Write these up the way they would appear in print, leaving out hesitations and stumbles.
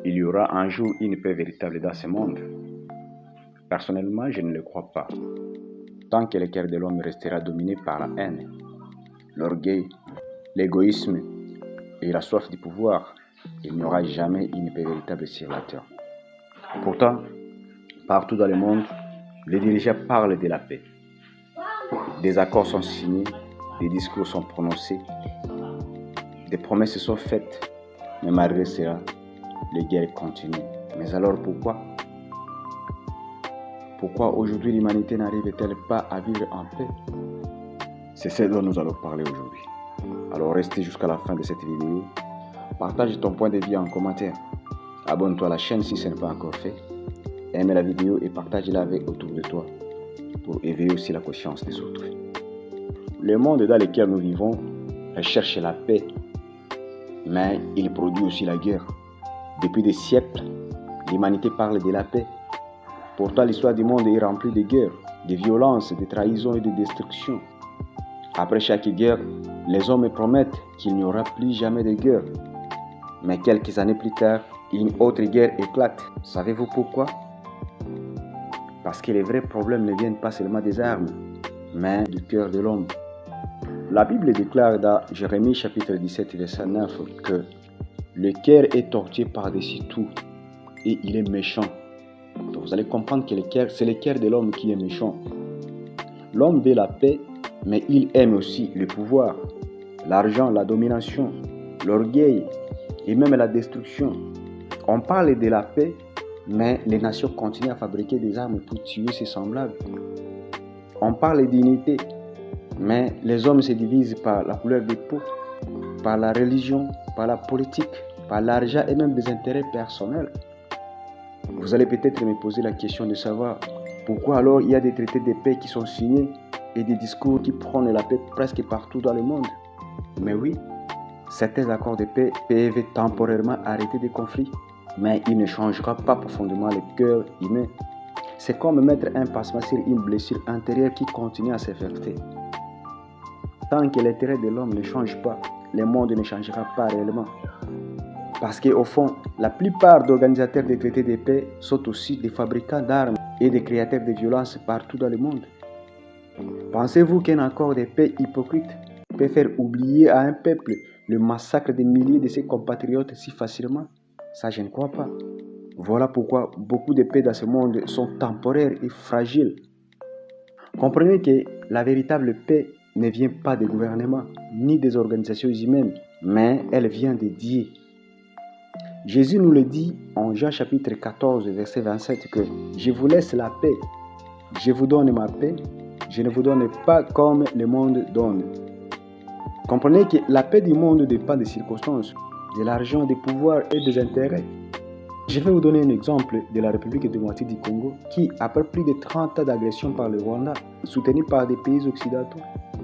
il y aura un jour une paix véritable dans ce monde? Personnellement, je ne le crois pas. Tant que le cœur de l'homme restera dominé par la haine, l'orgueil, l'égoïsme et la soif du pouvoir, il n'y aura jamais une paix véritable sur la terre. Pourtant, partout dans le monde, les dirigeants parlent de la paix. Des accords sont signés, des discours sont prononcés, des promesses sont faites, mais malgré cela, les guerres continuent. Mais alors pourquoi? Pourquoi aujourd'hui l'humanité n'arrive-t-elle pas à vivre en paix? C'est ce dont nous allons parler aujourd'hui. Alors restez jusqu'à la fin de cette vidéo. Partage ton point de vue en commentaire. Abonne-toi à la chaîne si ce n'est pas encore fait. Aime la vidéo et partage-la avec autour de toi pour éveiller aussi la conscience des autres. Le monde dans lequel nous vivons recherche la paix, mais il produit aussi la guerre. Depuis des siècles, l'humanité parle de la paix. Pourtant, l'histoire du monde est remplie de guerres, de violences, de trahisons et de destruction. Après chaque guerre, les hommes promettent qu'il n'y aura plus jamais de guerre. Mais quelques années plus tard, une autre guerre éclate. Savez-vous pourquoi? Parce que les vrais problèmes ne viennent pas seulement des armes, mais du cœur de l'homme. La Bible déclare dans Jérémie chapitre 17, verset 9 que le cœur est tortué par-dessus tout et il est méchant. Donc vous allez comprendre que c'est le cœur de l'homme qui est méchant. L'homme veut la paix, mais il aime aussi le pouvoir, l'argent, la domination, l'orgueil et même la destruction. On parle de la paix, mais les nations continuent à fabriquer des armes pour tuer ses semblables. On parle d'unité, mais les hommes se divisent par la couleur de peau, par la religion, par la politique, par l'argent et même des intérêts personnels. Vous allez peut-être me poser la question de savoir pourquoi alors il y a des traités de paix qui sont signés et des discours qui prônent la paix presque partout dans le monde. Mais oui, certains accords de paix peuvent temporairement arrêter des conflits, mais il ne changera pas profondément le cœur humain. C'est comme mettre un pansement sur une blessure intérieure qui continue à s'effectuer. Tant que l'intérêt de l'homme ne change pas, le monde ne changera pas réellement. Parce qu'au fond, la plupart d'organisateurs des traités de paix sont aussi des fabricants d'armes et des créateurs de violences partout dans le monde. Pensez-vous qu'un accord de paix hypocrite peut faire oublier à un peuple le massacre des milliers de ses compatriotes si facilement? Ça, je ne crois pas. Voilà pourquoi beaucoup de paix dans ce monde sont temporaires et fragiles. Comprenez que la véritable paix ne vient pas des gouvernements ni des organisations humaines, mais elle vient de Dieu. Jésus nous le dit en Jean chapitre 14, verset 27 que « Je vous laisse la paix, je vous donne ma paix, je ne vous donne pas comme le monde donne. » Comprenez que la paix du monde dépend des circonstances, de l'argent, des pouvoirs et des intérêts. Je vais vous donner un exemple de la République démocratique du Congo qui, après plus de 30 ans d'agression par le Rwanda, soutenu par des pays occidentaux,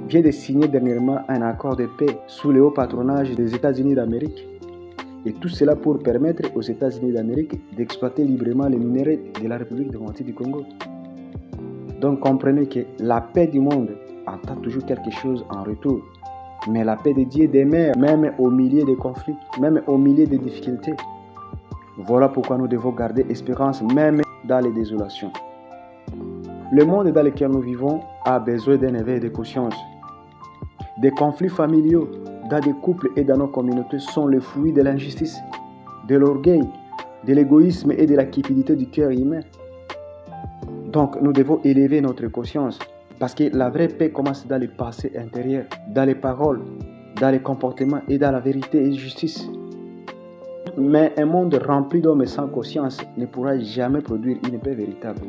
vient de signer dernièrement un accord de paix sous le haut patronage des États-Unis d'Amérique. Et tout cela pour permettre aux États-Unis d'Amérique d'exploiter librement les minerais de la République démocratique du Congo. Donc comprenez que la paix du monde entend toujours quelque chose en retour. Mais la paix de Dieu demeure même au milieu des conflits, même au milieu des difficultés. Voilà pourquoi nous devons garder espérance même dans les désolations. Le monde dans lequel nous vivons a besoin d'un éveil de conscience. Des conflits familiaux dans des couples et dans nos communautés sont le fruit de l'injustice, de l'orgueil, de l'égoïsme et de la cupidité du cœur humain. Donc nous devons élever notre conscience parce que la vraie paix commence dans les pensées intérieures, dans les paroles, dans les comportements et dans la vérité et la justice. Mais un monde rempli d'hommes sans conscience ne pourra jamais produire une paix véritable.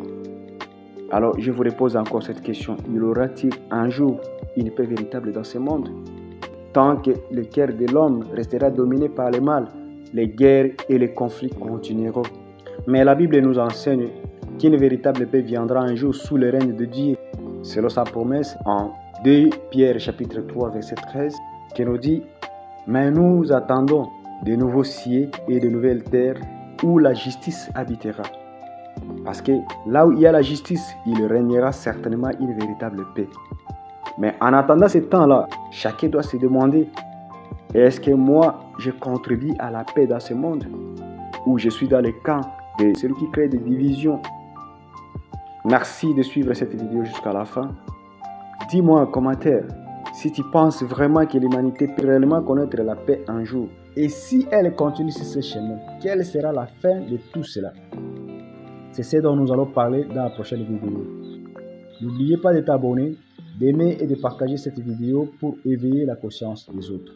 Alors je vous repose encore cette question. Y aura-t-il un jour une paix véritable dans ce monde? Tant que le cœur de l'homme restera dominé par le mal, les guerres et les conflits continueront. Mais la Bible nous enseigne qu'une véritable paix viendra un jour sous le règne de Dieu. Selon sa promesse en 2 Pierre chapitre 3 verset 13 qui nous dit « Mais nous attendons de nouveaux cieux et de nouvelles terres où la justice habitera. » Parce que là où il y a la justice, il régnera certainement une véritable paix. Mais en attendant ce temps-là, chacun doit se demander, est-ce que moi, je contribue à la paix dans ce monde? ou je suis dans le camp de celui qui crée des divisions. Merci de suivre cette vidéo jusqu'à la fin. Dis-moi en commentaire si tu penses vraiment que l'humanité peut réellement connaître la paix un jour. Et si elle continue sur ce chemin, quelle sera la fin de tout cela? C'est ce dont nous allons parler dans la prochaine vidéo. N'oubliez pas de t'abonner, d'aimer et de partager cette vidéo pour éveiller la conscience des autres.